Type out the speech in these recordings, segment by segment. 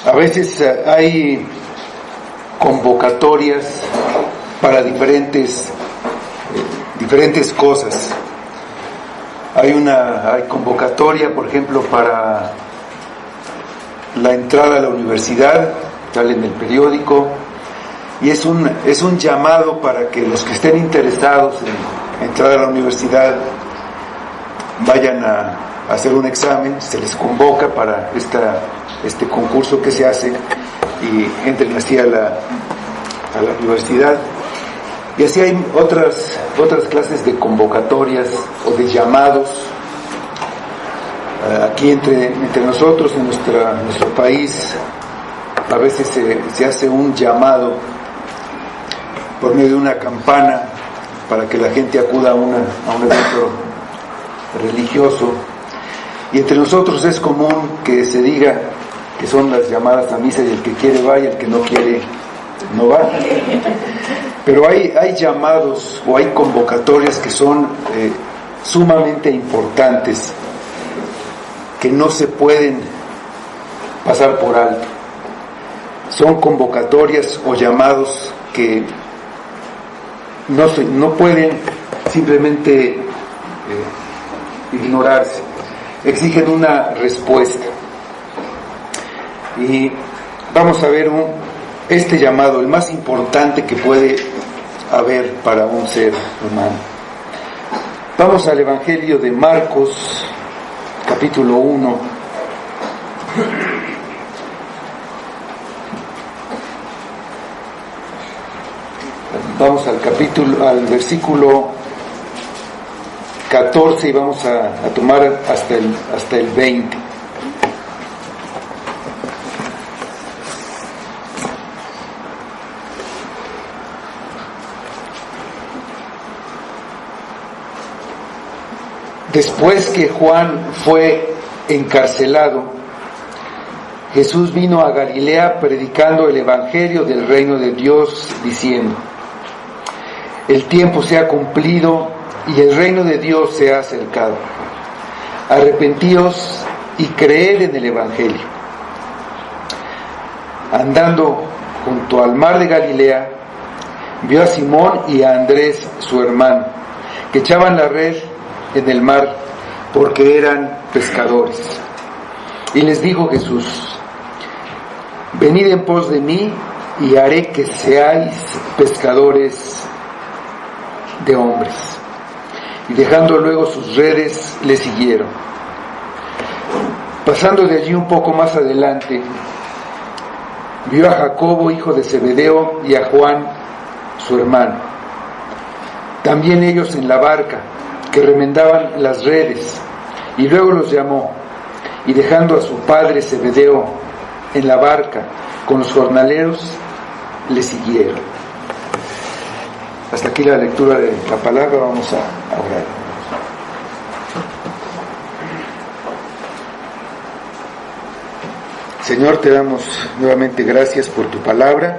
A veces hay convocatorias para diferentes cosas. Hay convocatoria, por ejemplo, para la entrada a la universidad, sale en el periódico, y es un llamado para que los que estén interesados en entrar a la universidad vayan a hacer un examen, se les convoca para este concurso que se hace y entren así a la universidad. Y así hay otras clases de convocatorias o de llamados. Aquí entre nosotros, en nuestro país, a veces se hace un llamado por medio de una campana para que la gente acuda a un evento religioso. Y entre nosotros es común que se diga que son las llamadas a misa y el que quiere va y el que no quiere no va. Pero hay llamados o hay convocatorias que son sumamente importantes, que no se pueden pasar por alto. Son convocatorias o llamados que no pueden simplemente ignorarse, exigen una respuesta. Y vamos a ver este llamado, el más importante que puede haber para un ser humano. Vamos al Evangelio de Marcos, capítulo 1. Vamos al versículo 14 y vamos a tomar hasta el 20. Después que Juan fue encarcelado, Jesús vino a Galilea predicando el evangelio del reino de Dios, diciendo: el tiempo se ha cumplido y el reino de Dios se ha acercado. Arrepentíos y creed en el evangelio. Andando junto al mar de Galilea, vio a Simón y a Andrés, su hermano, que echaban la red en el mar porque eran pescadores. Y les dijo Jesús: venid en pos de mí y haré que seáis pescadores de hombres. Y dejando luego sus redes, le siguieron. Pasando de allí un poco más adelante, vio a Jacobo, hijo de Zebedeo, y a Juan, su hermano, también ellos en la barca, que remendaban las redes, y luego los llamó, y dejando a su padre Zebedeo en la barca con los jornaleros, le siguieron. Hasta aquí la lectura de la palabra. Vamos a orar. Señor, te damos nuevamente gracias por tu palabra,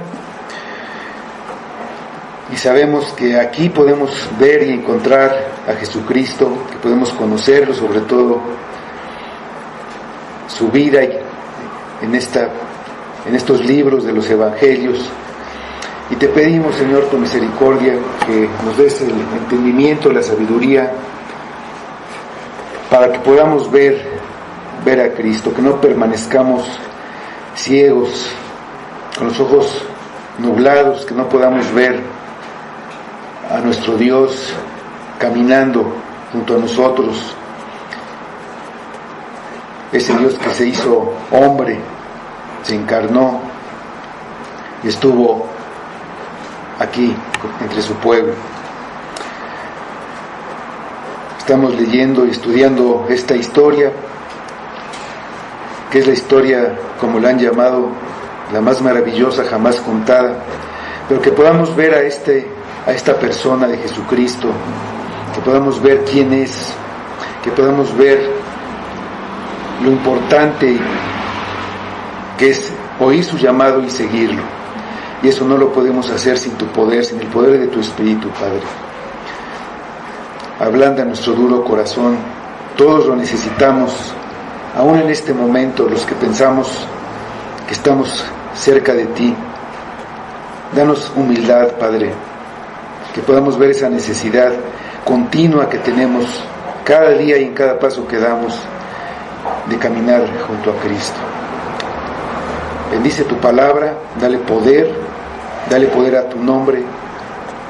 y sabemos que aquí podemos ver y encontrar a Jesucristo, que podemos conocerlo, sobre todo su vida en estos libros de los evangelios. Y te pedimos, Señor, tu misericordia, que nos des el entendimiento, la sabiduría, para que podamos ver a Cristo, que no permanezcamos ciegos, con los ojos nublados, que no podamos ver a nuestro Dios caminando junto a nosotros, ese Dios que se hizo hombre, se encarnó y estuvo aquí entre su pueblo. Estamos leyendo y estudiando esta historia, que es la historia, como la han llamado, la más maravillosa jamás contada, pero que podamos ver a esta persona de Jesucristo, que podamos ver quién es, que podamos ver lo importante que es oír su llamado y seguirlo. Y eso no lo podemos hacer sin tu poder, sin el poder de tu Espíritu, Padre. Ablanda nuestro duro corazón. Todos lo necesitamos, aún en este momento, los que pensamos que estamos cerca de ti. Danos humildad, Padre, que podamos ver esa necesidad continua que tenemos cada día y en cada paso que damos de caminar junto a Cristo. Bendice tu palabra, dale poder a tu nombre,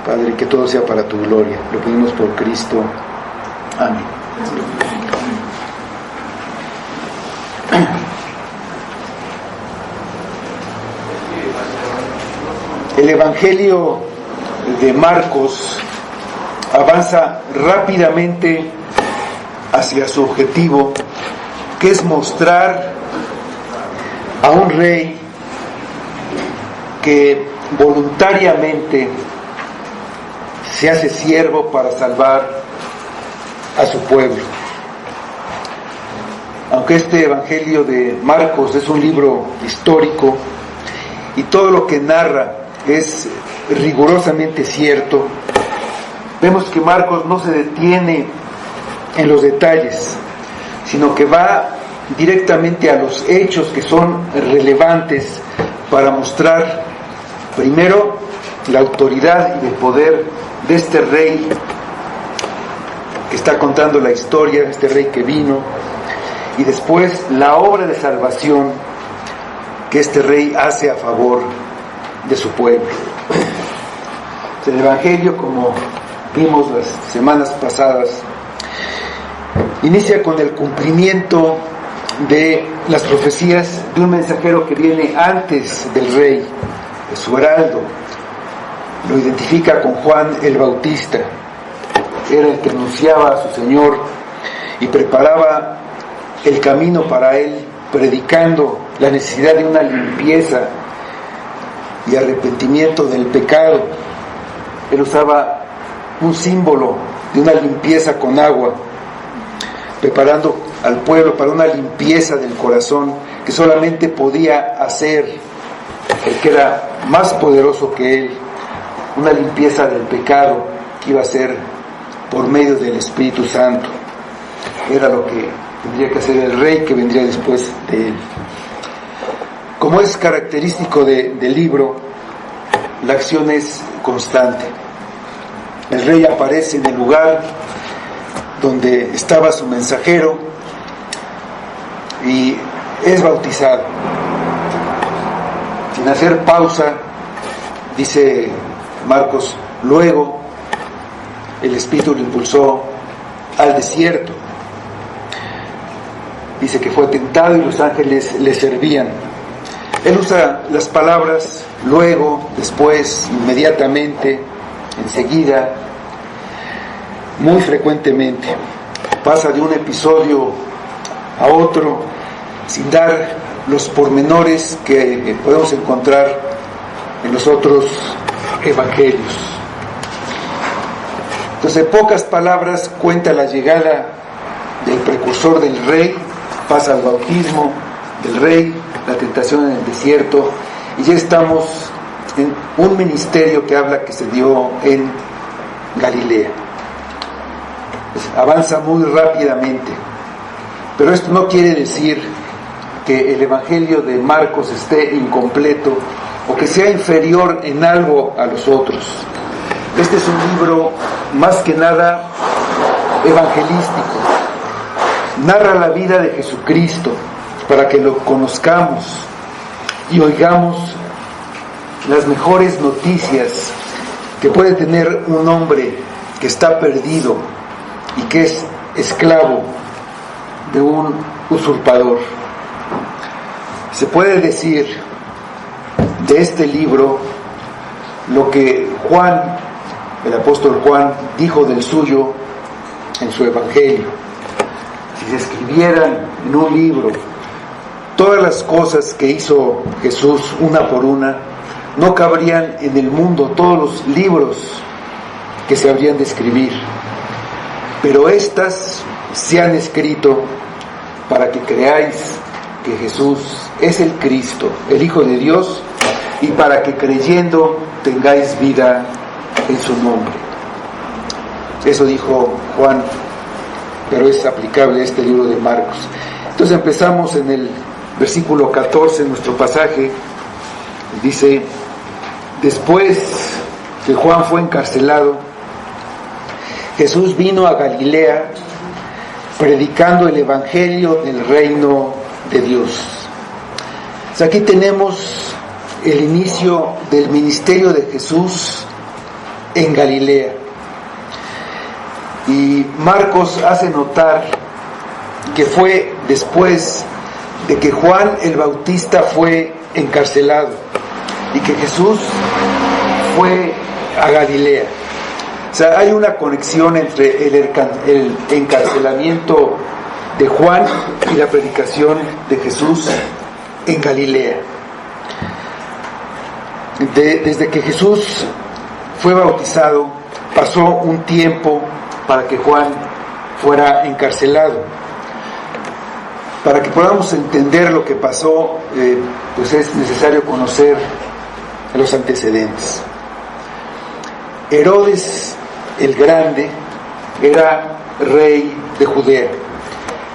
Padre, que todo sea para tu gloria. Lo pedimos por Cristo. Amén. El Evangelio de Marcos avanza rápidamente hacia su objetivo, que es mostrar a un rey que voluntariamente se hace siervo para salvar a su pueblo. Aunque este Evangelio de Marcos es un libro histórico y todo lo que narra es rigurosamente cierto, vemos que Marcos no se detiene en los detalles, sino que va directamente a los hechos que son relevantes para mostrar primero la autoridad y el poder de este rey que está contando la historia, este rey que vino, y después la obra de salvación que este rey hace a favor de su pueblo. El Evangelio, como vimos las semanas pasadas, inicia con el cumplimiento de las profecías de un mensajero que viene antes del rey, su heraldo. Lo identifica con Juan el Bautista. Era el que anunciaba a su Señor y preparaba el camino para él, predicando la necesidad de una limpieza y arrepentimiento del pecado. Él usaba un símbolo de una limpieza con agua, preparando al pueblo para una limpieza del corazón que solamente podía hacer el que era más poderoso que él, una limpieza del pecado que iba a ser por medio del Espíritu Santo. Era lo que tendría que hacer el rey que vendría después de él. Como es característico del libro, la acción es constante. El rey aparece en el lugar donde estaba su mensajero y es bautizado. Sin hacer pausa, dice Marcos, luego el Espíritu lo impulsó al desierto. Dice que fue tentado y los ángeles le servían. Él usa las palabras luego, después, inmediatamente, enseguida, muy frecuentemente. Pasa de un episodio a otro sin dar los pormenores que podemos encontrar en los otros evangelios. Entonces, en pocas palabras cuenta la llegada del precursor del rey, pasa al bautismo del rey, la tentación en el desierto, y ya estamos en un ministerio que habla que se dio en Galilea. Pues avanza muy rápidamente, pero esto no quiere decir que el Evangelio de Marcos esté incompleto o que sea inferior en algo a los otros. Este es un libro más que nada evangelístico. Narra la vida de Jesucristo para que lo conozcamos y oigamos las mejores noticias que puede tener un hombre que está perdido y que es esclavo de un usurpador. Se puede decir de este libro lo que Juan, el apóstol Juan, dijo del suyo en su evangelio. Si se escribieran en un libro todas las cosas que hizo Jesús una por una, no cabrían en el mundo todos los libros que se habrían de escribir, pero estas se han escrito para que creáis que Jesús es el Cristo, el Hijo de Dios, y para que creyendo tengáis vida en su nombre. Eso dijo Juan, pero es aplicable a este libro de Marcos. Entonces empezamos en el versículo 14, en nuestro pasaje, dice: después que Juan fue encarcelado, Jesús vino a Galilea predicando el evangelio del reino de Dios. O sea, aquí tenemos el inicio del ministerio de Jesús en Galilea. Y Marcos hace notar que fue después de que Juan el Bautista fue encarcelado y que Jesús fue a Galilea. O sea, hay una conexión entre el encarcelamiento de Juan y la predicación de Jesús en Galilea. Desde que Jesús fue bautizado, pasó un tiempo para que Juan fuera encarcelado. Para que podamos entender lo que pasó, pues es necesario conocer los antecedentes. Herodes el Grande era rey de Judea.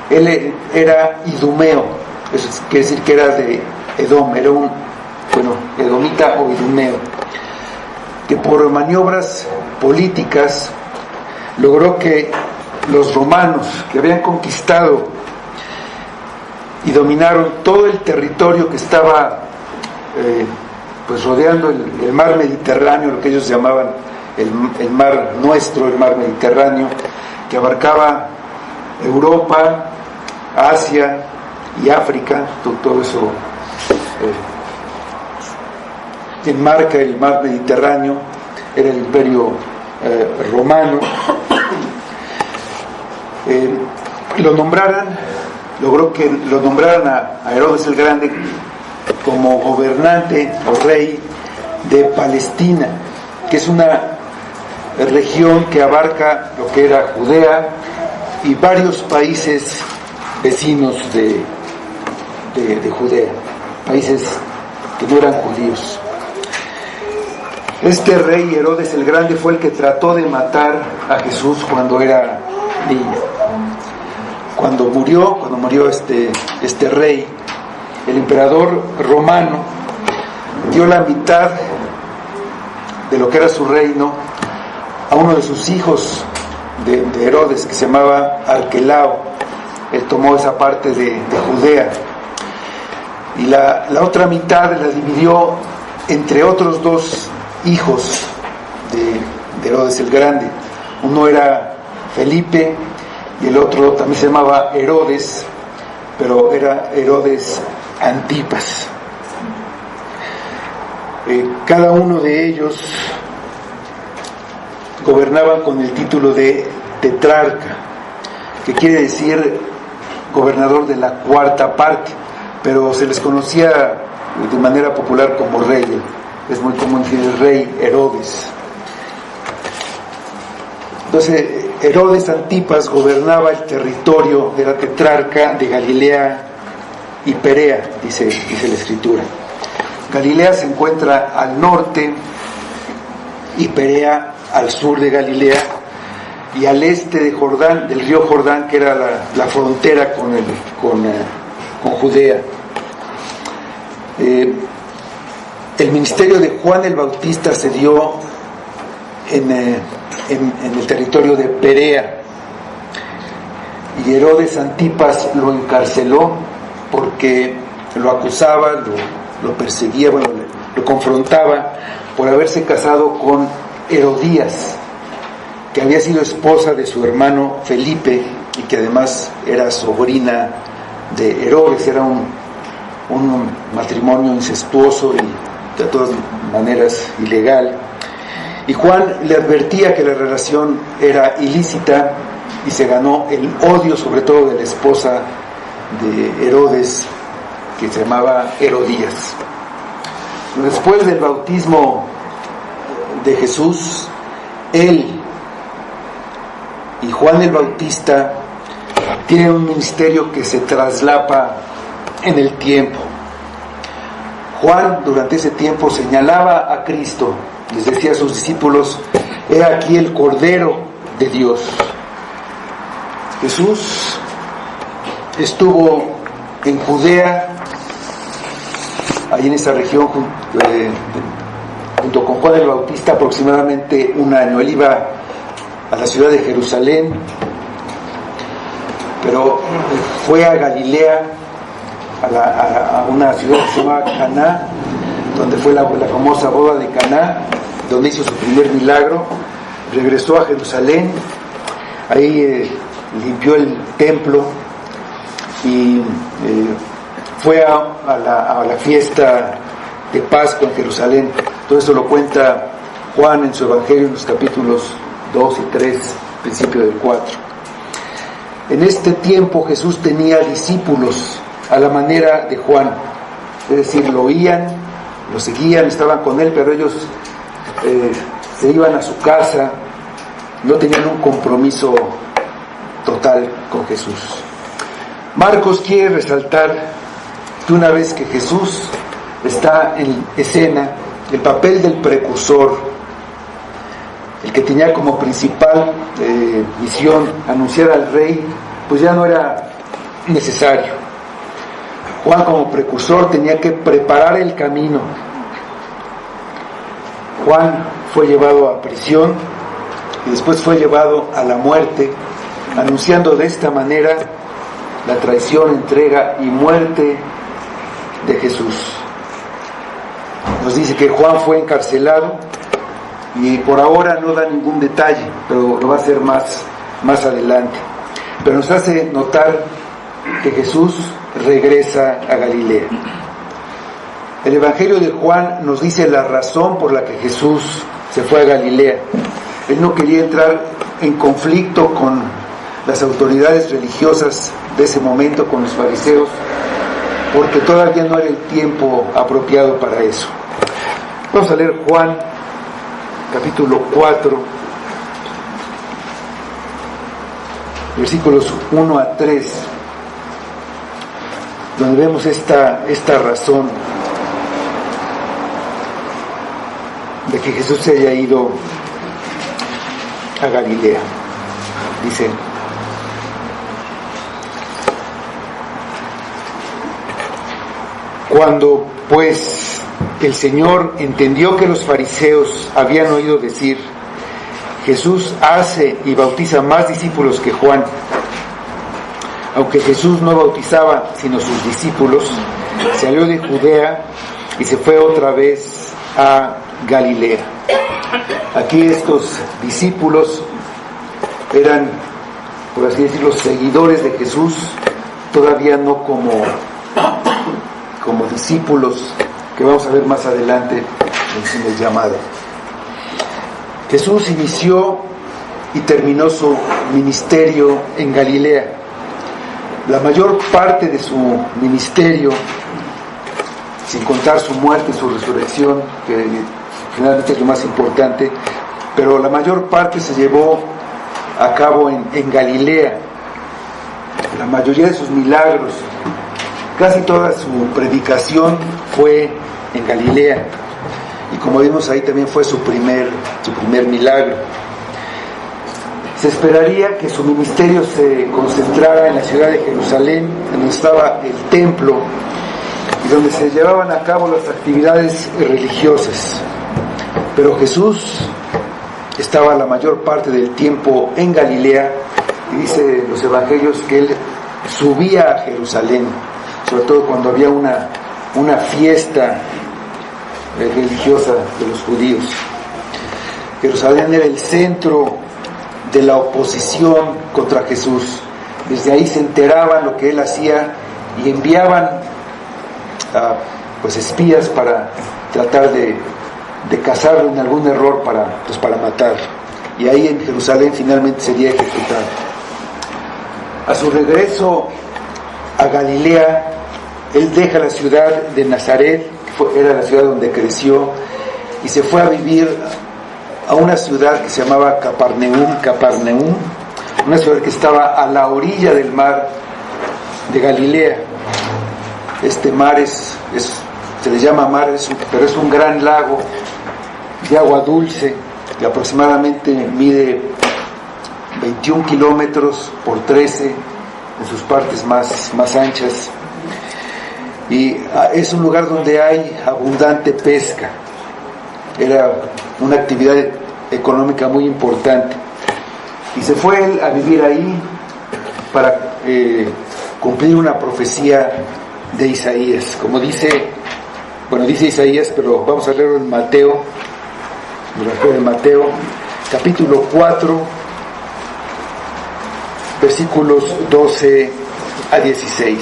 Él era idumeo, eso quiere decir que era de Edom, era un, edomita o idumeo, que por maniobras políticas logró que los romanos, que habían conquistado y dominaron todo el territorio que estaba pues rodeando el mar Mediterráneo, lo que ellos llamaban el mar nuestro, el mar Mediterráneo, que abarcaba Europa, Asia y África, todo eso enmarca el mar Mediterráneo, era el imperio romano. Logró que lo nombraran a Herodes el Grande como gobernante o rey de Palestina, que es una región que abarca lo que era Judea y varios países vecinos de Judea, países que no eran judíos. Este rey Herodes el Grande fue el que trató de matar a Jesús cuando era niño. Cuando murió este rey, el emperador romano dio la mitad de lo que era su reino a uno de sus hijos de Herodes, que se llamaba Arquelao. Él tomó esa parte de Judea y la otra mitad la dividió entre otros dos hijos de Herodes el Grande. Uno era Felipe y el otro también se llamaba Herodes, pero era Herodes Antipas. Cada uno de ellos gobernaban con el título de tetrarca, que quiere decir gobernador de la cuarta parte, pero se les conocía de manera popular como rey. Es muy común decir el rey Herodes. Entonces Herodes Antipas gobernaba el territorio de la tetrarca de Galilea y Perea, dice la escritura. Galilea se encuentra al norte y Perea al sur de Galilea, y al este de Jordán, del río Jordán, que era la frontera con Judea. El ministerio de Juan el Bautista se dio en el territorio de Perea, y Herodes Antipas lo encarceló porque lo acusaba, lo perseguía, lo confrontaba por haberse casado con Herodías, que había sido esposa de su hermano Felipe y que además era sobrina de Herodes. Era un matrimonio incestuoso y de todas maneras ilegal. Y Juan le advertía que la relación era ilícita y se ganó el odio sobre todo de la esposa de Herodes, que se llamaba Herodías. Después del bautismo de Jesús, él y Juan el Bautista tienen un ministerio que se traslapa en el tiempo. Juan durante ese tiempo señalaba a Cristo, les decía a sus discípulos: he aquí el Cordero de Dios. Jesús estuvo en Judea ahí en esa región junto con Juan el Bautista aproximadamente un año. Él iba a la ciudad de Jerusalén, pero fue a Galilea, a una ciudad que se llama Caná, donde fue la famosa boda de Caná, donde hizo su primer milagro. Regresó a Jerusalén, ahí limpió el templo y fue a la fiesta de Pascua en Jerusalén. Todo eso lo cuenta Juan en su Evangelio en los capítulos 2 y 3, principio del 4. En este tiempo Jesús tenía discípulos a la manera de Juan, es decir, lo oían, lo seguían, estaban con él, pero ellos se iban a su casa, no tenían un compromiso total con Jesús. Marcos quiere resaltar que una vez que Jesús está en escena, el papel del precursor, el que tenía como principal misión anunciar al rey, pues ya no era necesario. Juan, como precursor, tenía que preparar el camino. Juan fue llevado a prisión y después fue llevado a la muerte, anunciando de esta manera la traición, entrega y muerte de Jesús. Nos dice que Juan fue encarcelado y por ahora no da ningún detalle, pero lo va a hacer más adelante. Pero nos hace notar que Jesús regresa a Galilea. El Evangelio de Juan nos dice la razón por la que Jesús se fue a Galilea. Él no quería entrar en conflicto con las autoridades religiosas de ese momento, con los fariseos, porque todavía no era el tiempo apropiado para eso. Vamos a leer Juan capítulo 4, versículos 1 a 3, donde vemos esta razón de que Jesús se haya ido a Galilea. Dice: cuando pues el Señor entendió que los fariseos habían oído decir: Jesús hace y bautiza más discípulos que Juan, aunque Jesús no bautizaba sino sus discípulos, salió de Judea y se fue otra vez a Galilea. Aquí estos discípulos eran, por así decirlo, seguidores de Jesús, todavía no como discípulos, que vamos a ver más adelante en el llamado. Jesús inició y terminó su ministerio en Galilea. La mayor parte de su ministerio, sin contar su muerte y su resurrección, que finalmente es lo más importante, pero la mayor parte se llevó a cabo en Galilea. La mayoría de sus milagros, casi toda su predicación fue en Galilea, y como vimos ahí también fue su primer milagro. Se esperaría que su ministerio se concentrara en la ciudad de Jerusalén, donde estaba el templo y donde se llevaban a cabo las actividades religiosas. Pero Jesús estaba la mayor parte del tiempo en Galilea, y dice los evangelios que él subía a Jerusalén, sobre todo cuando había una fiesta religiosa de los judíos. Jerusalén era el centro de la oposición contra Jesús. Desde ahí se enteraban lo que él hacía y enviaban espías para tratar de cazarlo en algún error para matar. Y ahí en Jerusalén finalmente sería ejecutado. A su regreso a Galilea, él deja la ciudad de Nazaret, que era la ciudad donde creció, y se fue a vivir a una ciudad que se llamaba Capernaum, una ciudad que estaba a la orilla del mar de Galilea. Este mar se le llama mar, pero es un gran lago de agua dulce, que aproximadamente mide 21 kilómetros por 13 en sus partes más anchas. y es un lugar donde hay abundante pesca. Era una actividad económica muy importante, y se fue él a vivir ahí para cumplir una profecía de Isaías, como dice Isaías, pero vamos a leerlo en Mateo, capítulo 4, versículos 12 a 16.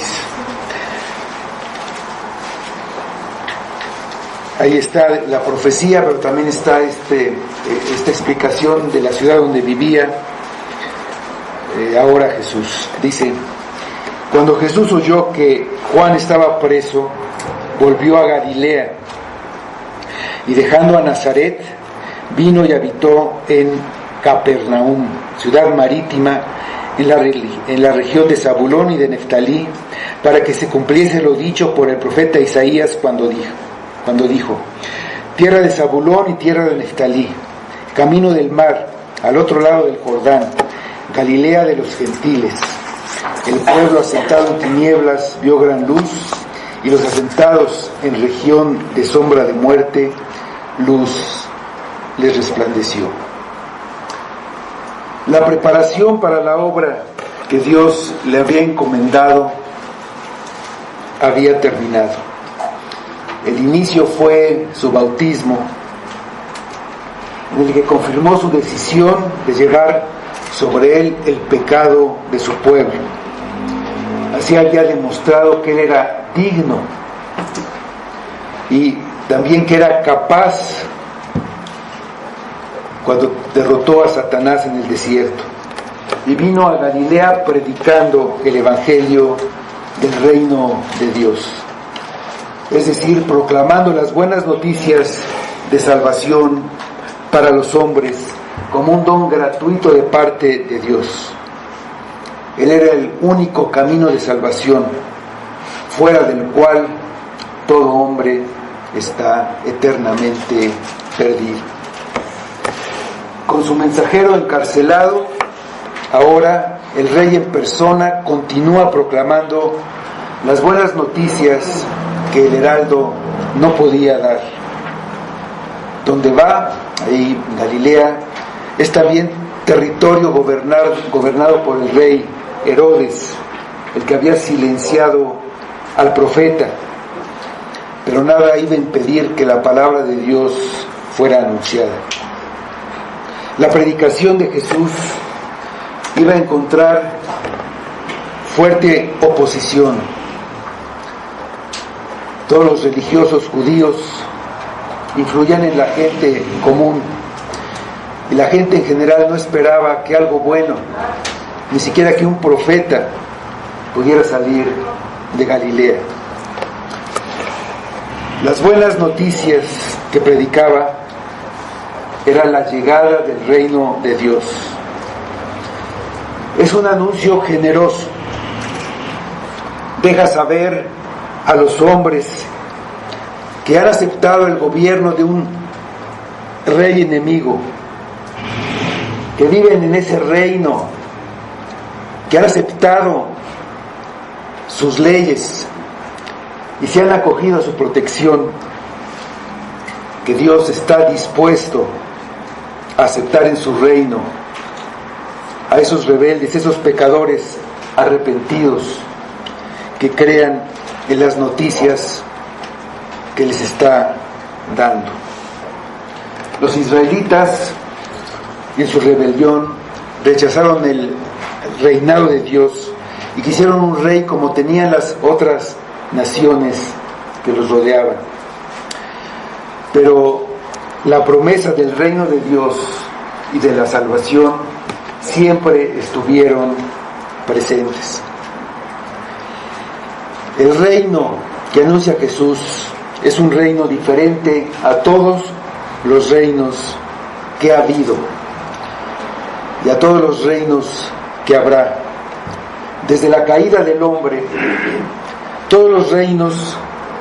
Ahí está la profecía, pero también está esta explicación de la ciudad donde vivía ahora Jesús. Dice: cuando Jesús oyó que Juan estaba preso, volvió a Galilea, y dejando a Nazaret, vino y habitó en Capernaum, ciudad marítima, en la región de Zabulón y de Neftalí, para que se cumpliese lo dicho por el profeta Isaías cuando dijo: tierra de Zabulón y tierra de Neftalí, camino del mar, al otro lado del Jordán, Galilea de los gentiles. El pueblo asentado en tinieblas vio gran luz, y los asentados en región de sombra de muerte, luz les resplandeció. La preparación para la obra que Dios le había encomendado había terminado. El inicio fue su bautismo, en el que confirmó su decisión de llevar sobre él el pecado de su pueblo. Así había demostrado que él era digno y también que era capaz cuando derrotó a Satanás en el desierto, y vino a Galilea predicando el evangelio del reino de Dios, es decir, proclamando las buenas noticias de salvación para los hombres como un don gratuito de parte de Dios. Él era el único camino de salvación, fuera del cual todo hombre está eternamente perdido. Con su mensajero encarcelado, ahora el rey en persona continúa proclamando las buenas noticias que el heraldo no podía dar. Donde va, ahí Galilea, es también territorio gobernado por el rey Herodes, el que había silenciado al profeta, pero nada iba a impedir que la palabra de Dios fuera anunciada. La predicación de Jesús iba a encontrar fuerte oposición. Todos los religiosos judíos influían en la gente común, y la gente en general no esperaba que algo bueno, ni siquiera que un profeta, pudiera salir de Galilea. Las buenas noticias que predicaba era la llegada del reino de Dios. Es un anuncio generoso. Deja saber a los hombres que han aceptado el gobierno de un rey enemigo, que viven en ese reino, que han aceptado sus leyes y se han acogido a su protección, que Dios está dispuesto a aceptar en su reino a esos rebeldes, esos pecadores arrepentidos que crean en las noticias que les está dando. Los israelitas, en su rebelión, rechazaron el reinado de Dios y quisieron un rey como tenían las otras naciones que los rodeaban. Pero la promesa del reino de Dios y de la salvación siempre estuvieron presentes. El reino que anuncia Jesús es un reino diferente a todos los reinos que ha habido y a todos los reinos que habrá. Desde la caída del hombre, todos los reinos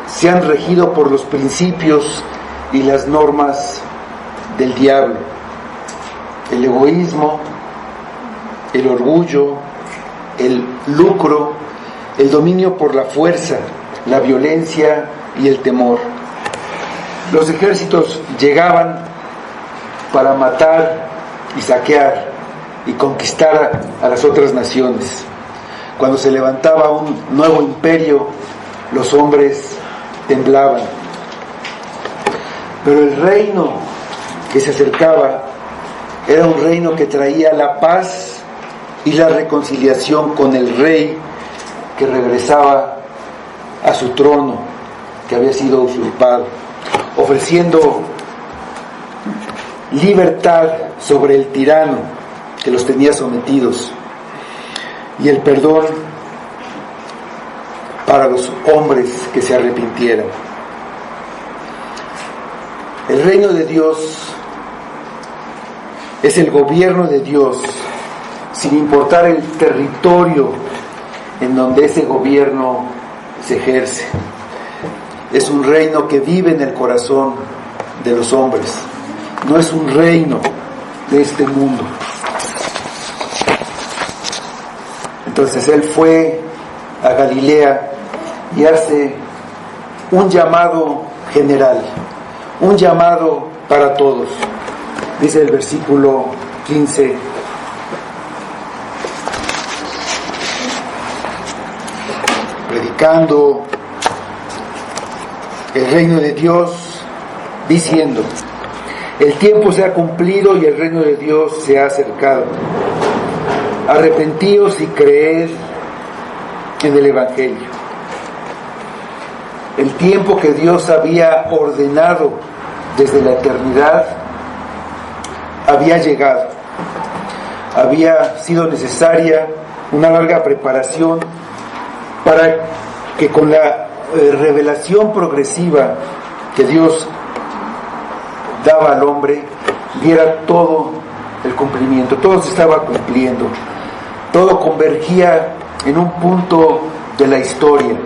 se han regido por los principios y las normas del diablo: el egoísmo, el orgullo, el lucro, el dominio por la fuerza, la violencia y el temor. Los ejércitos llegaban para matar y saquear y conquistar a las otras naciones. Cuando se levantaba un nuevo imperio, los hombres temblaban. Pero el reino que se acercaba era un reino que traía la paz y la reconciliación con el rey que regresaba a su trono, que había sido usurpado, ofreciendo libertad sobre el tirano que los tenía sometidos y el perdón para los hombres que se arrepintieran. El reino de Dios es el gobierno de Dios, sin importar el territorio en donde ese gobierno se ejerce. Es un reino que vive en el corazón de los hombres. No es un reino de este mundo. Entonces Él fue a Galilea y hace un llamado general, un llamado para todos. Dice el versículo 15: predicando el reino de Dios, diciendo: el tiempo se ha cumplido y el reino de Dios se ha acercado. Arrepentíos y creed en el Evangelio. El tiempo que Dios había ordenado desde la eternidad había llegado. Había sido necesaria una larga preparación para que con la revelación progresiva que Dios daba al hombre, diera todo el cumplimiento. Todo se estaba cumpliendo. Todo convergía en un punto de la historia,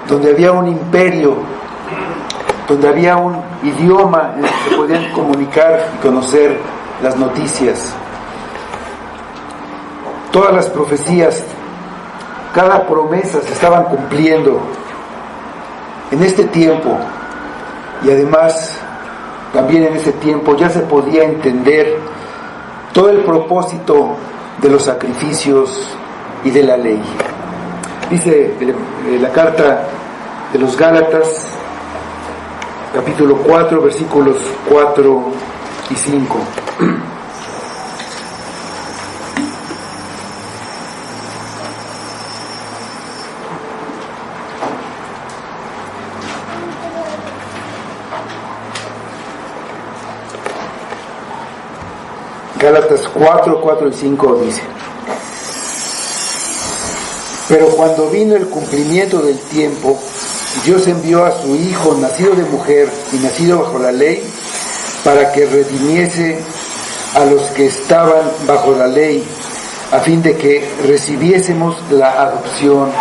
donde había un imperio, donde había un idioma en el que se podían comunicar y conocer las noticias. Todas las profecías, cada promesa se estaban cumpliendo en este tiempo, y además también en ese tiempo ya se podía entender todo el propósito de los sacrificios y de la ley. Dice la carta de los Gálatas, capítulo 4, versículos 4 y 5. Gálatas 4, 4 y 5 dice: pero cuando vino el cumplimiento del tiempo, Dios envió a su Hijo, nacido de mujer y nacido bajo la ley, para que redimiese a los que estaban bajo la ley, a fin de que recibiésemos la adopción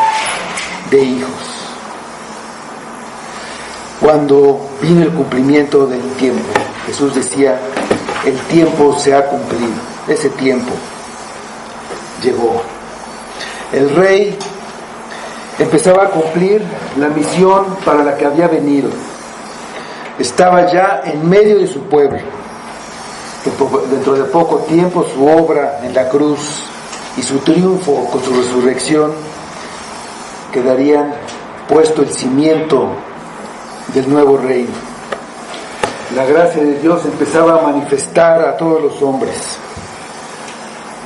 de hijos. Cuando vino el cumplimiento del tiempo, Jesús decía: el tiempo se ha cumplido. Ese tiempo llegó. El rey empezaba a cumplir la misión para la que había venido. Estaba ya en medio de su pueblo. Dentro de poco tiempo su obra en la cruz y su triunfo con su resurrección quedarían puesto el cimiento del nuevo reino. La gracia de Dios empezaba a manifestar a todos los hombres.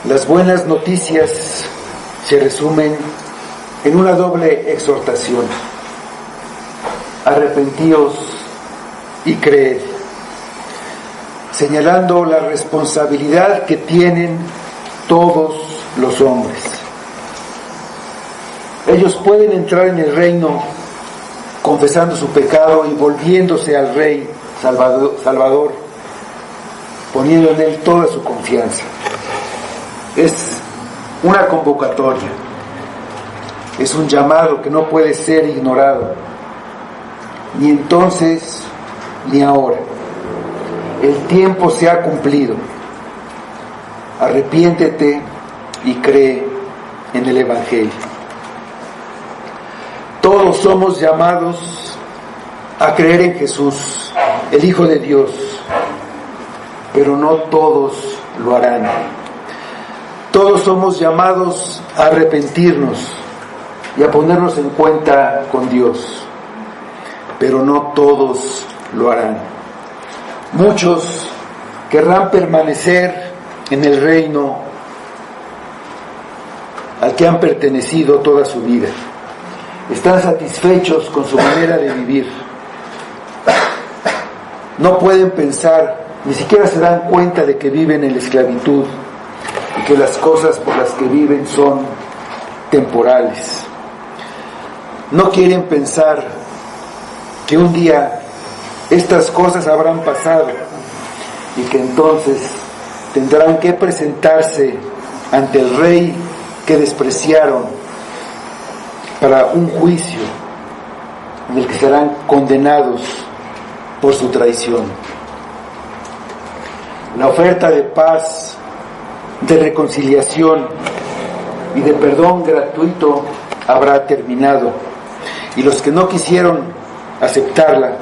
Las buenas noticias se resumen en una doble exhortación: arrepentíos y creed, señalando la responsabilidad que tienen todos los hombres. Ellos pueden entrar en el reino confesando su pecado y volviéndose al Rey Salvador, poniendo en Él toda su confianza. Es una convocatoria, es un llamado que no puede ser ignorado, ni entonces ni ahora. El tiempo se ha cumplido. Arrepiéntete y cree en el Evangelio. Todos somos llamados a creer en Jesús, el Hijo de Dios, pero no todos lo harán. Todos somos llamados a arrepentirnos y a ponernos en cuenta con Dios, pero no todos lo harán. Muchos querrán permanecer en el reino al que han pertenecido toda su vida. Están satisfechos con su manera de vivir. No pueden pensar, ni siquiera se dan cuenta de que viven en la esclavitud y que las cosas por las que viven son temporales. No quieren pensar que un día estas cosas habrán pasado y que entonces tendrán que presentarse ante el Rey que despreciaron para un juicio en el que serán condenados por su traición. La oferta de paz, de reconciliación y de perdón gratuito habrá terminado, y los que no quisieron aceptarla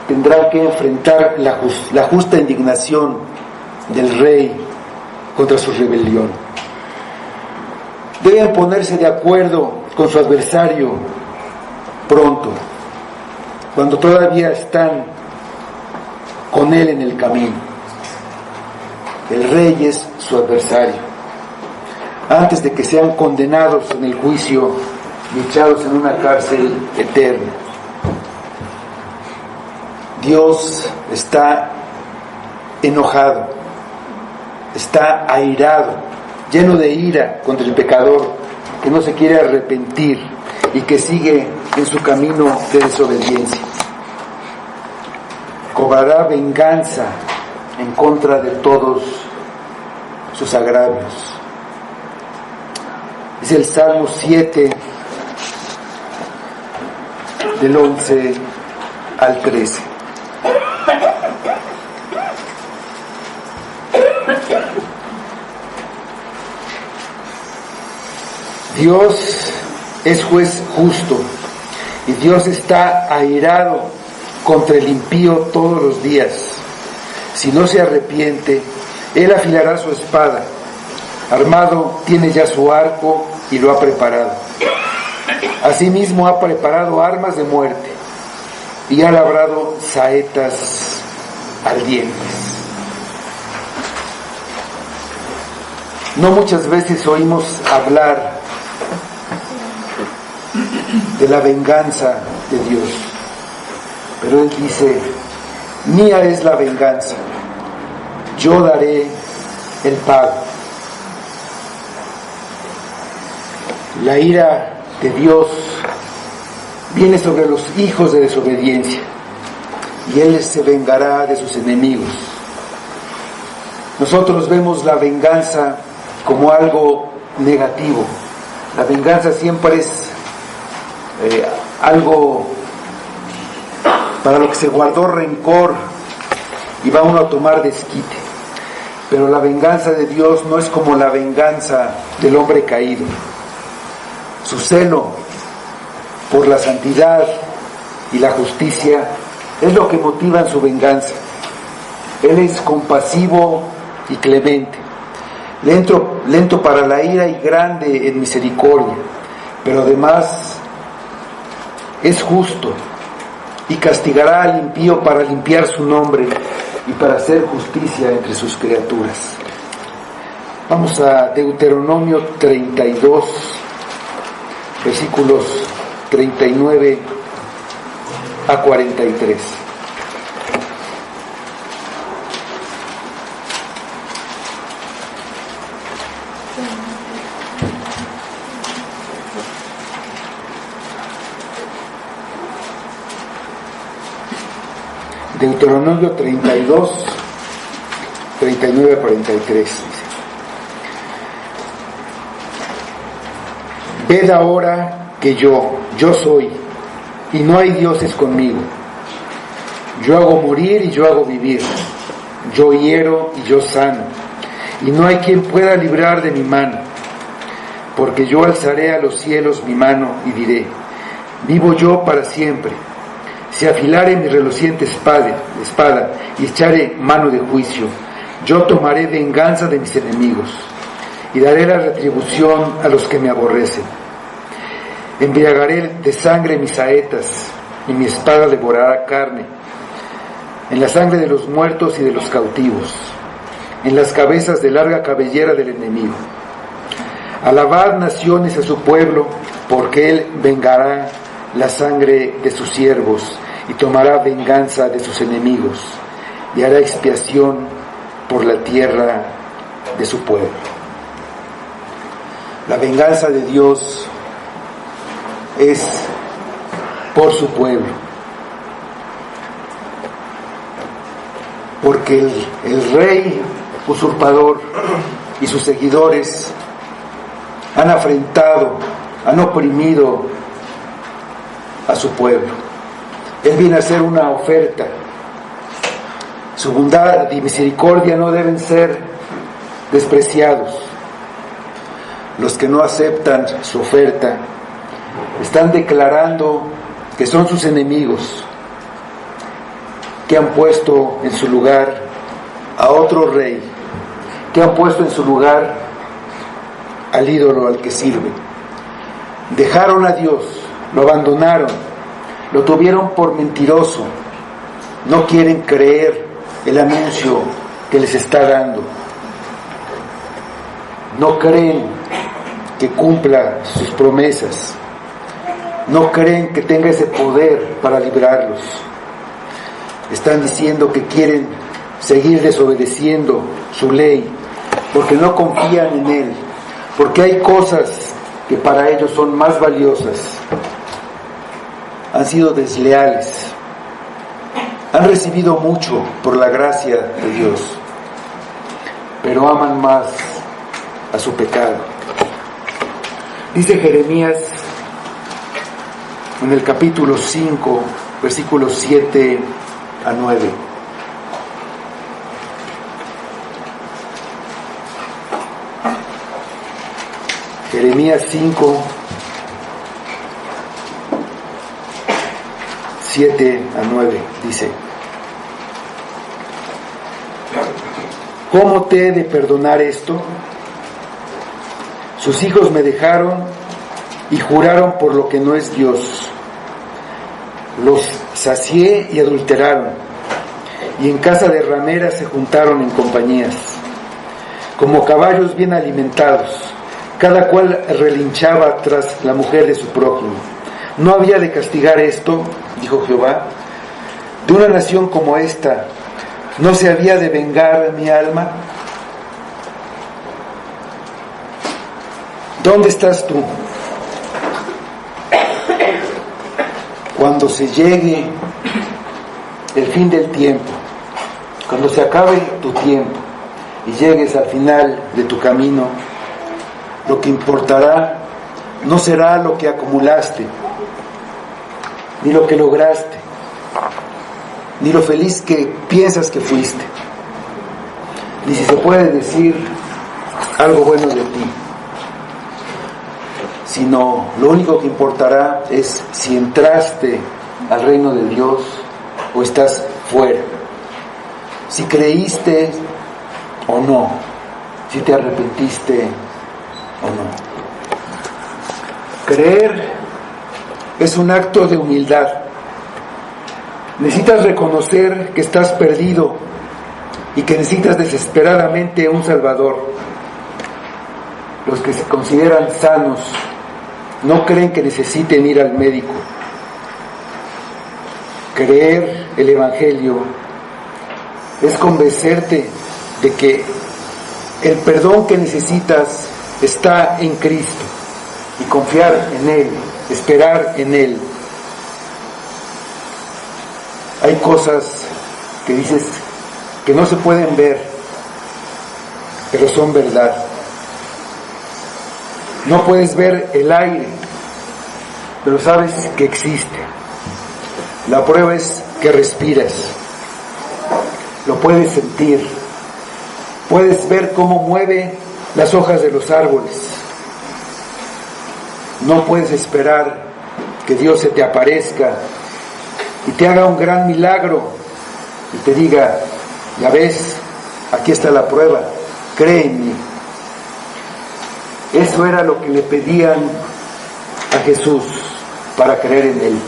tendrán que enfrentar la justa indignación del Rey contra su rebelión. Deben ponerse de acuerdo con su adversario pronto, cuando todavía están con él en el camino. El Rey es su adversario, antes de que sean condenados en el juicio y echados en una cárcel eterna. Dios está enojado, está airado, lleno de ira contra el pecador que no se quiere arrepentir y que sigue en su camino de desobediencia. Cobrará venganza en contra de todos sus agravios. Es el Salmo 7, del 11 al 13. Dios es juez justo y Dios está airado contra el impío todos los días. Si no se arrepiente, Él afilará su espada. Armado tiene ya su arco y lo ha preparado. Asimismo ha preparado armas de muerte y ha labrado saetas ardientes. No muchas veces oímos hablar de la venganza de Dios, pero Él dice: mía es la venganza, yo daré el pago. La ira de Dios viene sobre los hijos de desobediencia y Él se vengará de sus enemigos. Nosotros vemos la venganza como algo negativo. La venganza siempre es algo para lo que se guardó rencor y va uno a tomar desquite. Pero la venganza de Dios no es como la venganza del hombre caído. Su celo por la santidad y la justicia es lo que motiva en su venganza. Él es compasivo y clemente, lento para la ira y grande en misericordia, pero además es justo y castigará al impío para limpiar su nombre y para hacer justicia entre sus criaturas. Vamos a Deuteronomio 32, versículos 39 a 43. Deuteronomio 32, 39 a 43. Ved ahora que yo soy, y no hay dioses conmigo. Yo hago morir y yo hago vivir. Yo hiero y yo sano, y no hay quien pueda librar de mi mano. Porque yo alzaré a los cielos mi mano y diré: vivo yo para siempre. Si afilare mi reluciente espada y echare mano de juicio, yo tomaré venganza de mis enemigos y daré la retribución a los que me aborrecen. Embriagaré de sangre mis saetas y mi espada devorará carne, en la sangre de los muertos y de los cautivos, en las cabezas de larga cabellera del enemigo. Alabad naciones a su pueblo, porque él vengará la sangre de sus siervos y tomará venganza de sus enemigos y hará expiación por la tierra de su pueblo. La venganza de Dios es por su pueblo, porque el rey usurpador y sus seguidores han afrentado, han oprimido a su pueblo. Él viene a hacer una oferta. Su bondad y misericordia no deben ser despreciados. Los que no aceptan su oferta están declarando que son sus enemigos, que han puesto en su lugar a otro rey, que han puesto en su lugar al ídolo al que sirven. Dejaron a Dios, lo abandonaron, lo tuvieron por mentiroso, no quieren creer el anuncio que les está dando, no creen que cumpla sus promesas, no creen que tenga ese poder para librarlos. Están diciendo que quieren seguir desobedeciendo su ley porque no confían en Él, porque hay cosas que para ellos son más valiosas. Han sido desleales, han recibido mucho por la gracia de Dios, pero aman más a su pecado. Dice Jeremías en el capítulo 5, versículos 7 a 9. Jeremías 5, 7 a 9 dice: ¿Cómo te he de perdonar esto? Sus hijos me dejaron y juraron por lo que no es Dios. Los sacié y adulteraron, y en casa de rameras se juntaron en compañías, como caballos bien alimentados, cada cual relinchaba tras la mujer de su prójimo. ¿No había de castigar esto, dijo Jehová, de una nación como esta? ¿No se había de vengar mi alma? ¿Dónde estás tú? Cuando se llegue el fin del tiempo, cuando se acabe tu tiempo y llegues al final de tu camino, lo que importará no será lo que acumulaste, ni lo que lograste, ni lo feliz que piensas que fuiste, ni si se puede decir algo bueno de ti, sino lo único que importará es si entraste al reino de Dios o estás fuera, si creíste o no, si te arrepentiste o no. Creer es un acto de humildad. Necesitas reconocer que estás perdido y que necesitas desesperadamente un Salvador. Los que se consideran sanos no creen que necesiten ir al médico. Creer el Evangelio es convencerte de que el perdón que necesitas está en Cristo y confiar en Él, esperar en Él. Hay cosas que dices que no se pueden ver, pero son verdad. No puedes ver el aire, pero sabes que existe. La prueba es que respiras, lo puedes sentir, puedes ver cómo mueve las hojas de los árboles. No puedes esperar que que Dios se te aparezca y te haga un gran milagro y te diga, ya ves, aquí está la prueba, cree en mí. Eso era lo que le pedían a Jesús para creer en Él.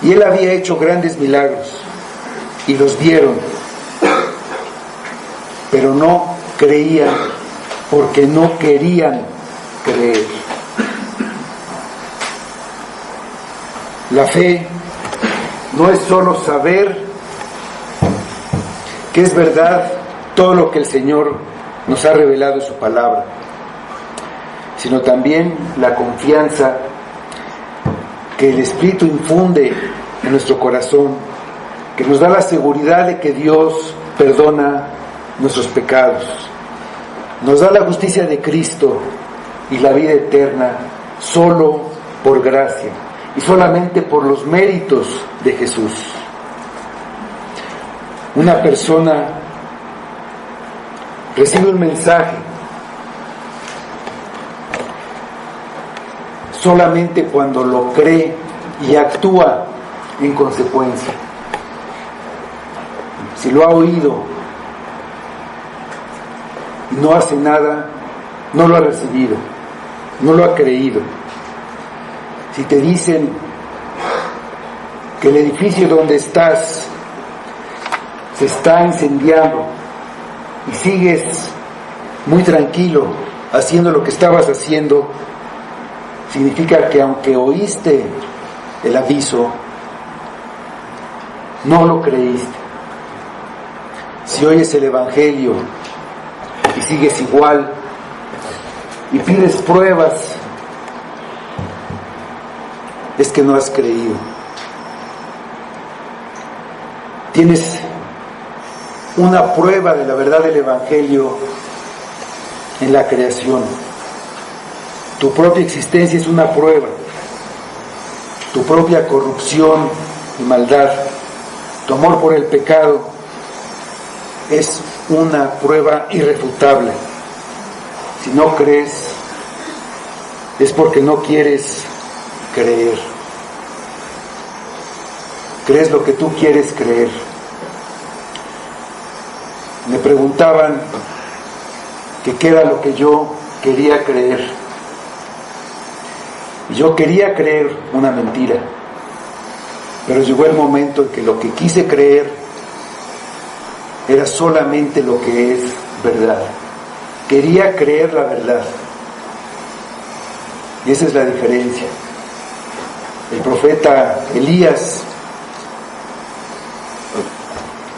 Y Él había hecho grandes milagros y los vieron, pero no creían porque no querían creer. La fe no es solo saber que es verdad todo lo que el Señor nos ha revelado en su palabra, sino también la confianza que el Espíritu infunde en nuestro corazón, que nos da la seguridad de que Dios perdona nuestros pecados, nos da la justicia de Cristo y la vida eterna solo por gracia y solamente por los méritos de Jesús. Una persona recibe un mensaje solamente cuando lo cree y actúa en consecuencia. Si lo ha oído y no hace nada, no lo ha recibido, no lo ha creído. Si te dicen que el edificio donde estás se está incendiando y sigues muy tranquilo haciendo lo que estabas haciendo, significa que aunque oíste el aviso, no lo creíste. Si oyes el Evangelio y sigues igual y pides pruebas, es que no has creído. Tienes una prueba de la verdad del Evangelio en la creación. Tu propia existencia es una prueba. Tu propia corrupción y maldad, tu amor por el pecado, es una prueba irrefutable. Si no crees, es porque no quieres creer. Crees lo que tú quieres creer. Me preguntaban que qué era lo que yo quería creer. Yo quería creer una mentira, pero llegó el momento en que lo que quise creer era solamente lo que es verdad. Quería creer la verdad. Y esa es la diferencia. El profeta Elías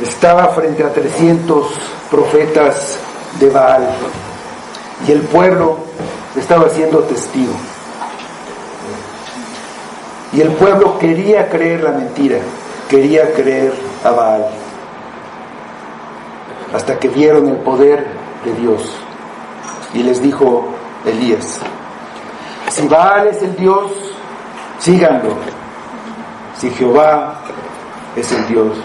estaba frente a 300 profetas de Baal y el pueblo estaba siendo testigo. Y el pueblo quería creer la mentira, quería creer a Baal, hasta que vieron el poder de Dios. Y les dijo Elías, si Baal es el Dios, síganlo. Si Jehová es el Dios,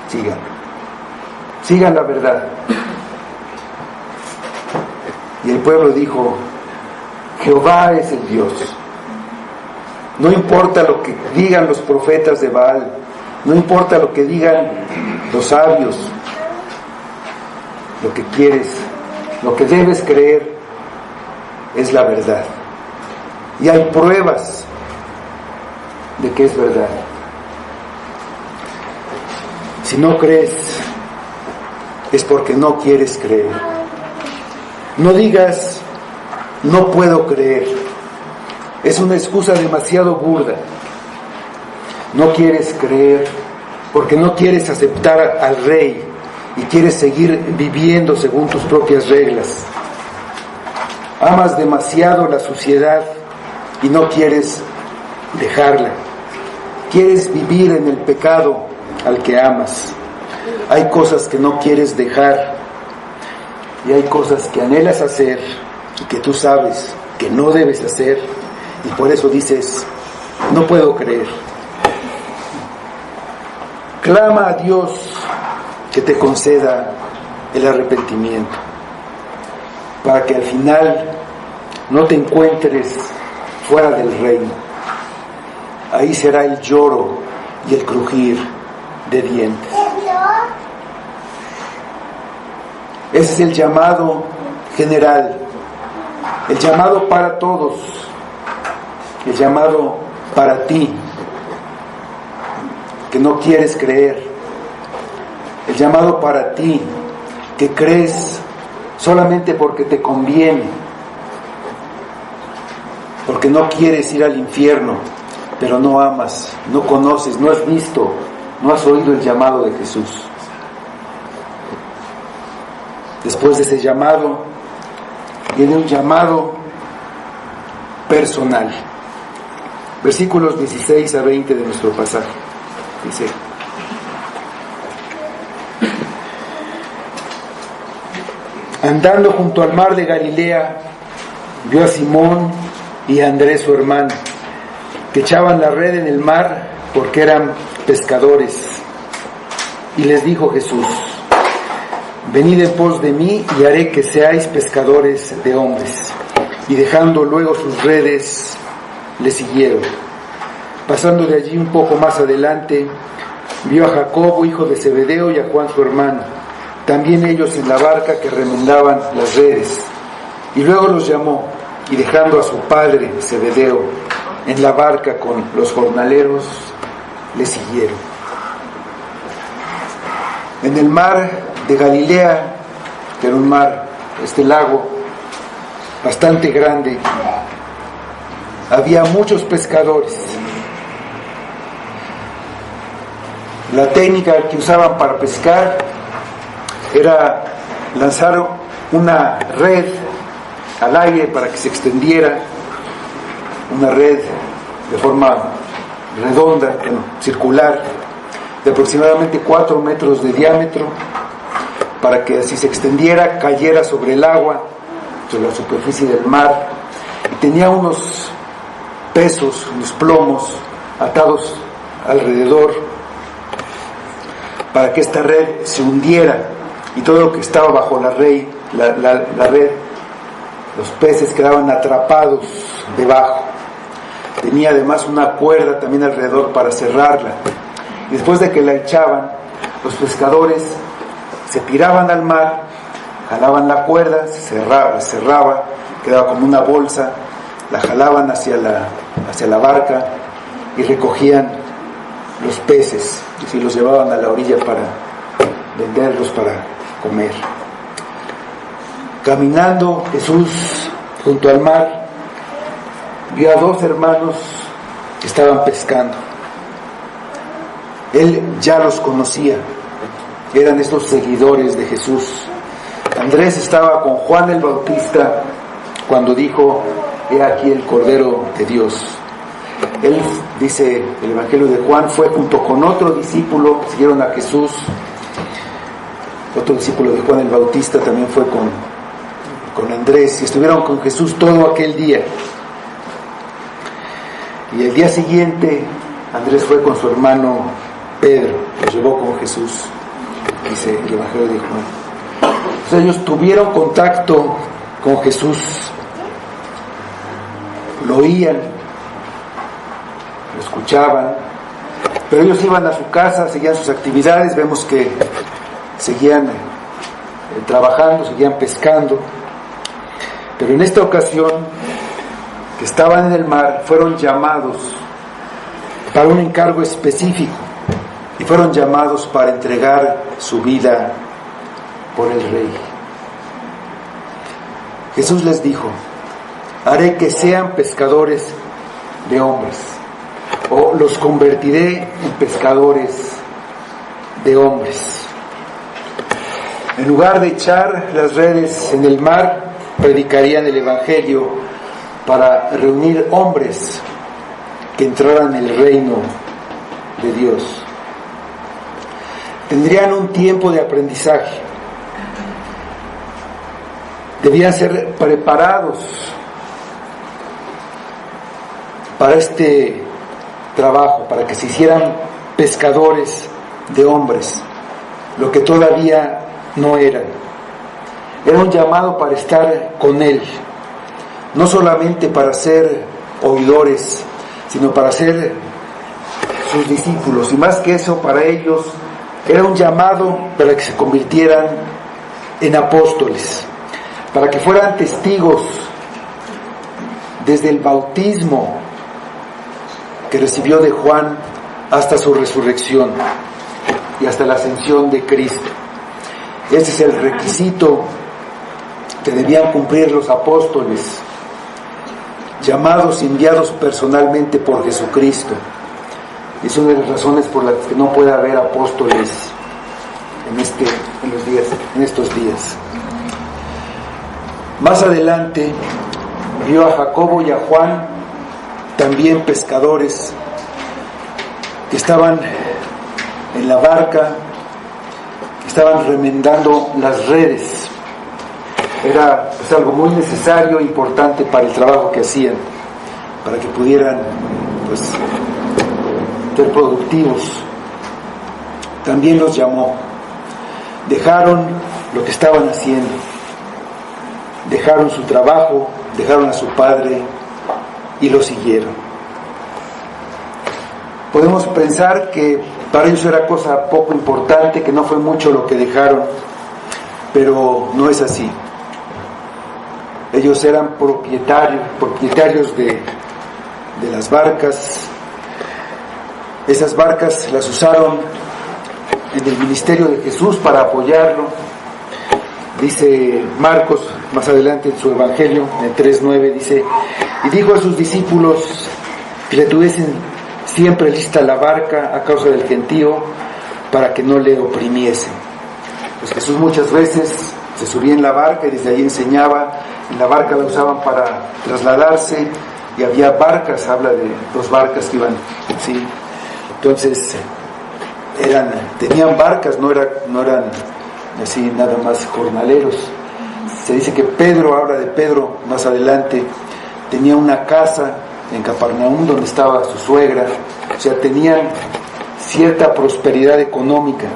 síganlo. Sigan la verdad. Y el pueblo dijo, Jehová es el Dios. No importa lo que digan los profetas de Baal, no importa lo que digan los sabios, lo que quieres, lo que debes creer es la verdad. Y hay pruebas de que es verdad. Si no crees, es porque no quieres creer. No digas, no puedo creer. Es una excusa demasiado burda. No quieres creer porque no quieres aceptar al Rey y quieres seguir viviendo según tus propias reglas. Amas demasiado la suciedad y no quieres dejarla. Quieres vivir en el pecado al que amas. Hay cosas que no quieres dejar y hay cosas que anhelas hacer y que tú sabes que no debes hacer, y por eso dices, no puedo creer. Clama a Dios que te conceda el arrepentimiento, para que al final no te encuentres fuera del reino. Ahí será el lloro y el crujir de dientes. Ese es el llamado general, el llamado para todos, el llamado para ti, que no quieres creer, el llamado para ti, que crees solamente porque te conviene, porque no quieres ir al infierno, pero no amas, no conoces, no has visto, no has oído el llamado de Jesús. Después de ese llamado, viene un llamado personal. Versículos 16 a 20 de nuestro pasaje. Dice: andando junto al mar de Galilea, vio a Simón y a Andrés su hermano, que echaban la red en el mar porque eran pescadores. Y les dijo Jesús: venid en pos de mí y haré que seáis pescadores de hombres. Y dejando luego sus redes, le siguieron. Pasando de allí un poco más adelante, vio a Jacobo, hijo de Zebedeo, y a Juan su hermano, también ellos en la barca que remendaban las redes. Y luego los llamó, y dejando a su padre Zebedeo en la barca con los jornaleros, le siguieron. En el mar de Galilea, que era un mar, lago bastante grande, había muchos pescadores. La técnica que usaban para pescar era lanzar una red al aire para que se extendiera, una red de forma redonda, circular, de aproximadamente 4 metros de diámetro, para que así se extendiera, cayera sobre el agua, sobre la superficie del mar, y tenía unos pesos, unos plomos atados alrededor para que esta red se hundiera y todo lo que estaba bajo la red, los peces quedaban atrapados debajo. Tenía además una cuerda también alrededor para cerrarla. Y después de que la echaban, los pescadores se tiraban al mar, jalaban la cuerda, se cerraba, quedaba como una bolsa, la jalaban hacia la barca y recogían los peces y se los llevaban a la orilla para venderlos, para comer. Caminando Jesús junto al mar, vio a 2 hermanos que estaban pescando. Él ya los conocía, eran estos seguidores de Jesús. Andrés estaba con Juan el Bautista cuando dijo: he aquí el Cordero de Dios. Él, dice el Evangelio de Juan, fue junto con otro discípulo, siguieron a Jesús. Otro discípulo de Juan el Bautista también fue con Andrés, y estuvieron con Jesús todo aquel día. Y el día siguiente Andrés fue con su hermano Pedro, los llevó con Jesús, dice el Evangelio de Juan. Entonces ellos tuvieron contacto con Jesús, lo oían, lo escuchaban, pero ellos iban a su casa, seguían sus actividades. Vemos que seguían trabajando, seguían pescando, pero en esta ocasión que estaban en el mar, fueron llamados para un encargo específico y fueron llamados para entregar su vida por el Rey. Jesús les dijo: haré que sean pescadores de hombres, o los convertiré en pescadores de hombres. En lugar de echar las redes en el mar, predicarían el Evangelio para reunir hombres que entraran en el reino de Dios. Tendrían un tiempo de aprendizaje. Debían ser preparados para este trabajo, para que se hicieran pescadores de hombres, lo que todavía no eran. Era un llamado para estar con Él, no solamente para ser oidores, sino para ser sus discípulos. Y más que eso, para ellos era un llamado para que se convirtieran en apóstoles, para que fueran testigos desde el bautismo que recibió de Juan hasta su resurrección y hasta la ascensión de Cristo. Ese es el requisito que debían cumplir los apóstoles, llamados y enviados personalmente por Jesucristo. Es una de las razones por las que no puede haber apóstoles en estos días. Más adelante vio a Jacobo y a Juan, también pescadores, que estaban en la barca, que estaban remendando las redes. Era algo muy necesario e importante para el trabajo que hacían, para que pudieran ser productivos. También los llamó. Dejaron lo que estaban haciendo, dejaron su trabajo, dejaron a su padre y lo siguieron. Podemos pensar que para ellos era cosa poco importante, que no fue mucho lo que dejaron, pero no es así. Ellos eran propietarios de las barcas. Esas barcas las usaron en el ministerio de Jesús para apoyarlo. Dice Marcos más adelante en su evangelio, en 3:9, dice: y dijo a sus discípulos que le tuviesen siempre lista la barca a causa del gentío, para que no le oprimiesen. Pues Jesús muchas veces se subía en la barca y desde ahí enseñaba. En la barca la usaban para trasladarse, y había barcas, habla de 2 barcas que iban, ¿sí? Entonces tenían barcas, no eran así nada más jornaleros. Se dice que Pedro, habla de Pedro más adelante, tenía una casa en Capernaum donde estaba su suegra. O sea, tenían cierta prosperidad económica,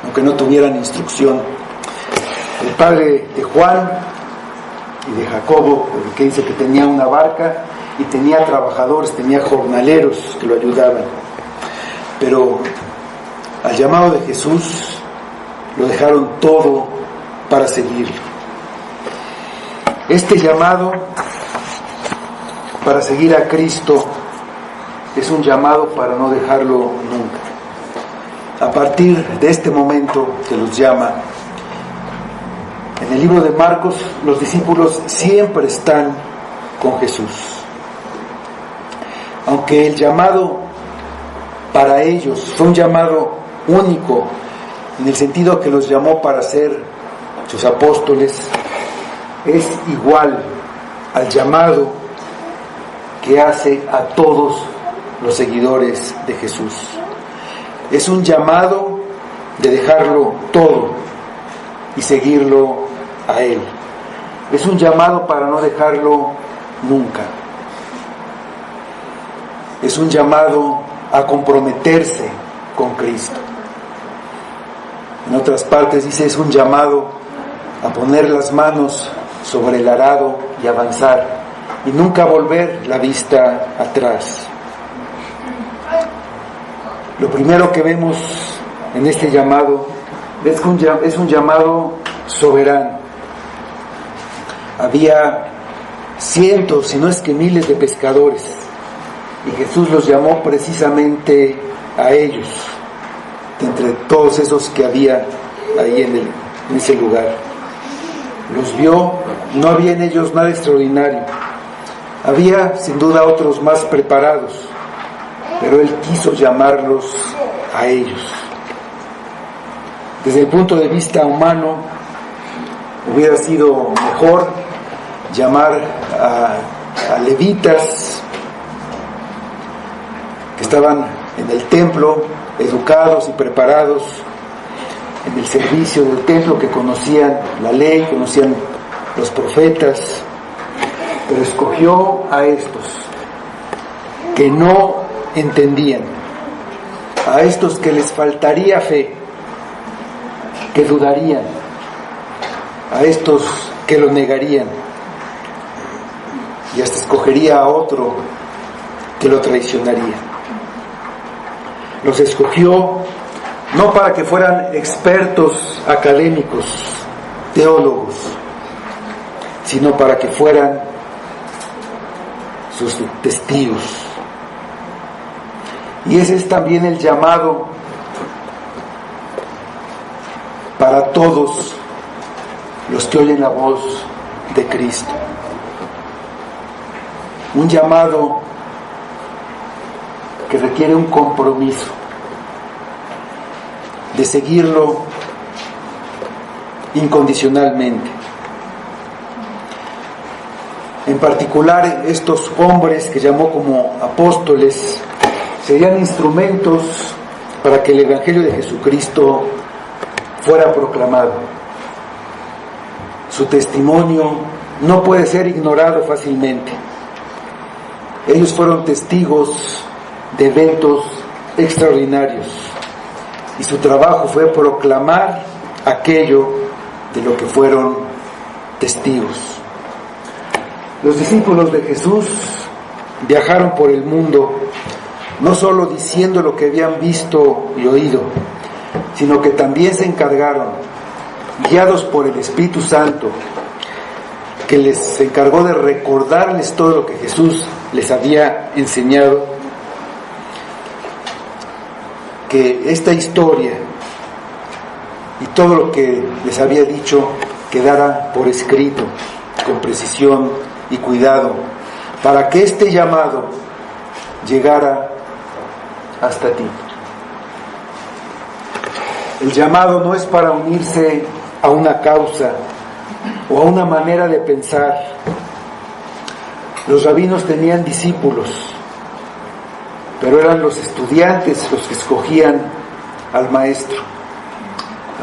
aunque no tuvieran instrucción. El padre de Juan y de Jacobo, que dice que tenía una barca y tenía trabajadores, tenía jornaleros que lo ayudaban. Pero al llamado de Jesús lo dejaron todo para seguirlo. Este llamado para seguir a Cristo es un llamado para no dejarlo nunca. A partir de este momento que los llama, en el libro de Marcos, los discípulos siempre están con Jesús. Aunque el llamado para ellos fue un llamado único, en el sentido que los llamó para ser sus apóstoles, es igual al llamado que hace a todos los seguidores de Jesús. Es un llamado de dejarlo todo y seguirlo a Él. Es un llamado para no dejarlo nunca. Es un llamado a comprometerse con Cristo. En otras partes dice, es un llamado a poner las manos sobre el arado y avanzar, y nunca volver la vista atrás. Lo primero que vemos en este llamado es que es un llamado soberano. Había cientos, si no es que miles de pescadores, y Jesús los llamó precisamente a ellos, de entre todos esos que había ahí en ese lugar. Los vio, no había en ellos nada extraordinario. Había sin duda otros más preparados, pero Él quiso llamarlos a ellos. Desde el punto de vista humano, hubiera sido mejor llamar a levitas que estaban en el templo, educados y preparados en el servicio del templo, que conocían la ley, conocían los profetas, pero escogió a estos que no entendían, a estos que les faltaría fe, que dudarían, a estos que lo negarían, y hasta escogería a otro que lo traicionaría. Los escogió no para que fueran expertos académicos, teólogos, sino para que fueran sus testigos. Y ese es también el llamado para todos los que oyen la voz de Cristo. Un llamado que requiere un compromiso de seguirlo incondicionalmente. En particular, estos hombres que llamó como apóstoles serían instrumentos para que el Evangelio de Jesucristo fuera proclamado. Su testimonio no puede ser ignorado fácilmente. Ellos fueron testigos de eventos extraordinarios y su trabajo fue proclamar aquello de lo que fueron testigos. Los discípulos de Jesús viajaron por el mundo no solo diciendo lo que habían visto y oído, sino que también se encargaron, guiados por el Espíritu Santo, que les encargó de recordarles todo lo que Jesús les había enseñado, que esta historia y todo lo que les había dicho quedara por escrito, con precisión y cuidado, para que este llamado llegara hasta ti. El llamado no es para unirse a una causa o a una manera de pensar. Los rabinos tenían discípulos, pero eran los estudiantes los que escogían al maestro.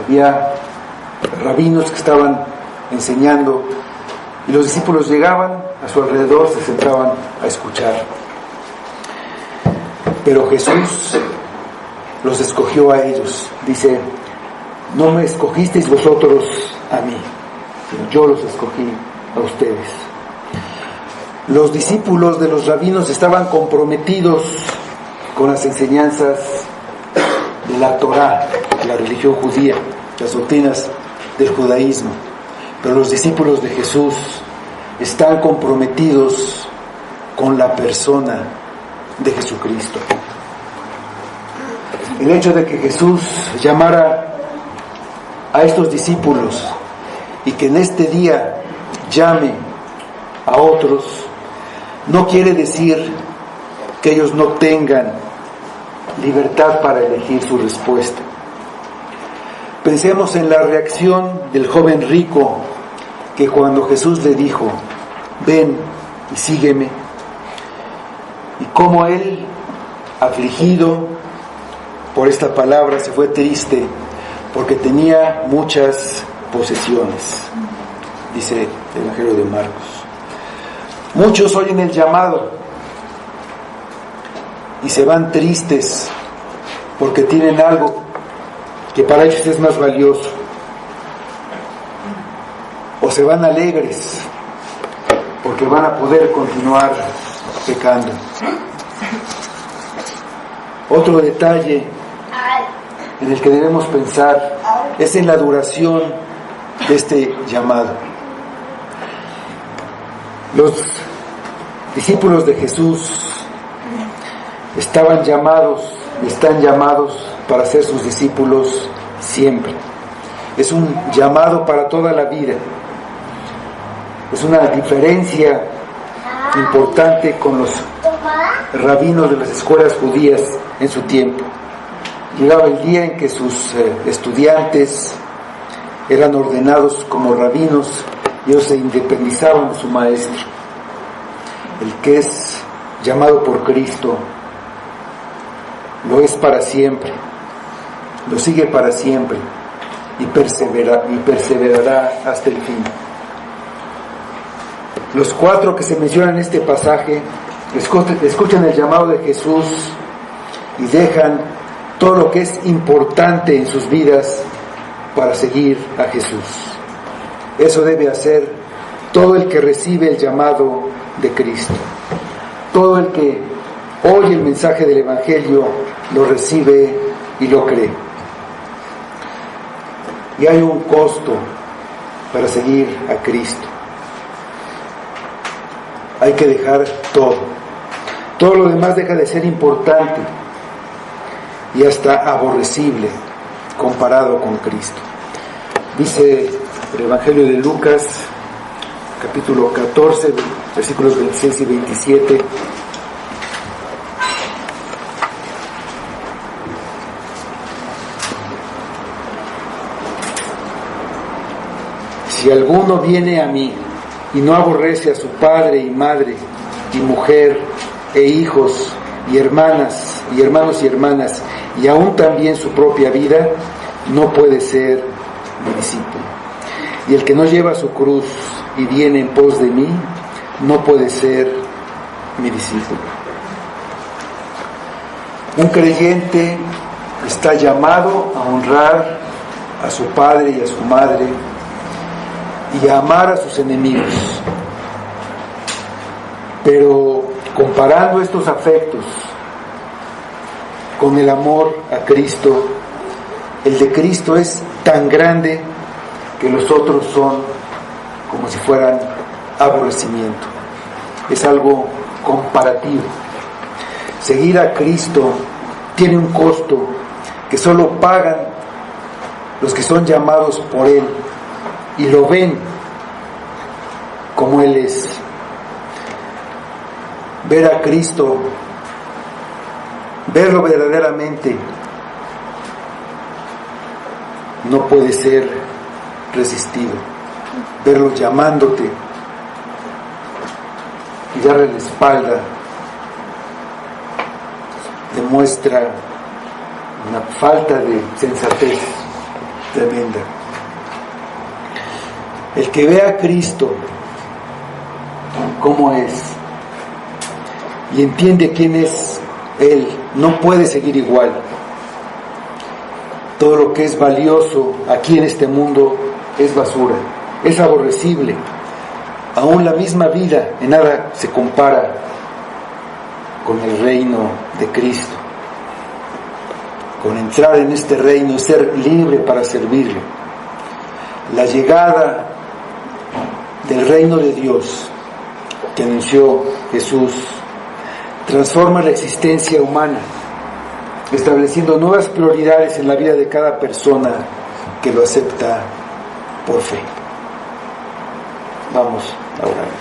Había rabinos que estaban enseñando y los discípulos llegaban a su alrededor, se sentaban a escuchar. Pero Jesús los escogió a ellos. Dice: no me escogisteis vosotros a mí, sino yo los escogí a ustedes. Los discípulos de los rabinos estaban comprometidos con las enseñanzas de la Torá, la religión judía, las doctrinas del judaísmo. Pero los discípulos de Jesús están comprometidos con la persona de Jesucristo. El hecho de que Jesús llamara a estos discípulos y que en este día llame a otros, no quiere decir que ellos no tengan libertad para elegir su respuesta. Pensemos en la reacción del joven rico que cuando Jesús le dijo: ven y sígueme, y cómo él, afligido por esta palabra, se fue triste porque tenía muchas posesiones, dice el Evangelio de Marcos. Muchos oyen el llamado y se van tristes porque tienen algo que para ellos es más valioso, o se van alegres porque van a poder continuar pecando. Otro detalle en el que debemos pensar es en la duración de este llamado. Los discípulos de Jesús están llamados para ser sus discípulos siempre. Es un llamado para toda la vida. Es una diferencia importante con los rabinos de las escuelas judías en su tiempo. Llegaba el día en que sus estudiantes eran ordenados como rabinos y ellos se independizaban de su maestro. El que es llamado por Cristo lo es para siempre, lo sigue para siempre y perseverará hasta el fin. Los 4 que se mencionan en este pasaje escuchan el llamado de Jesús y dejan todo lo que es importante en sus vidas para seguir a Jesús. Eso debe hacer todo el que recibe el llamado de Cristo. Todo el que oye el mensaje del Evangelio lo recibe y lo cree. Y hay un costo para seguir a Cristo. Hay que dejar todo. Todo lo demás deja de ser importante y hasta aborrecible comparado con Cristo. Dice el Evangelio de Lucas, capítulo 14, versículos 26 y 27. Si alguno viene a mí y no aborrece a su padre y madre y mujer e hijos y hermanas y hermanos y hermanas y aún también su propia vida, no puede ser mi discípulo. Y el que no lleva su cruz y viene en pos de mí, no puede ser mi discípulo. Un creyente está llamado a honrar a su padre y a su madre y a amar a sus enemigos. Pero comparando estos afectos con el amor a Cristo, el de Cristo es tan grande que los otros son como si fueran aborrecimiento. Es algo comparativo. Seguir a Cristo tiene un costo que solo pagan los que son llamados por Él y lo ven como Él es. Ver a Cristo, verlo verdaderamente, no puede ser resistido. Verlo llamándote y darle la espalda demuestra una falta de sensatez tremenda. El que ve a Cristo como es y entiende quién es Él, no puede seguir igual. Todo lo que es valioso aquí en este mundo es basura, es aborrecible. Aún la misma vida en nada se compara con el reino de Cristo, con entrar en este reino y ser libre para servirle. La llegada del reino de Dios que anunció Jesús transforma la existencia humana, estableciendo nuevas prioridades en la vida de cada persona que lo acepta por fe. Vamos a orar.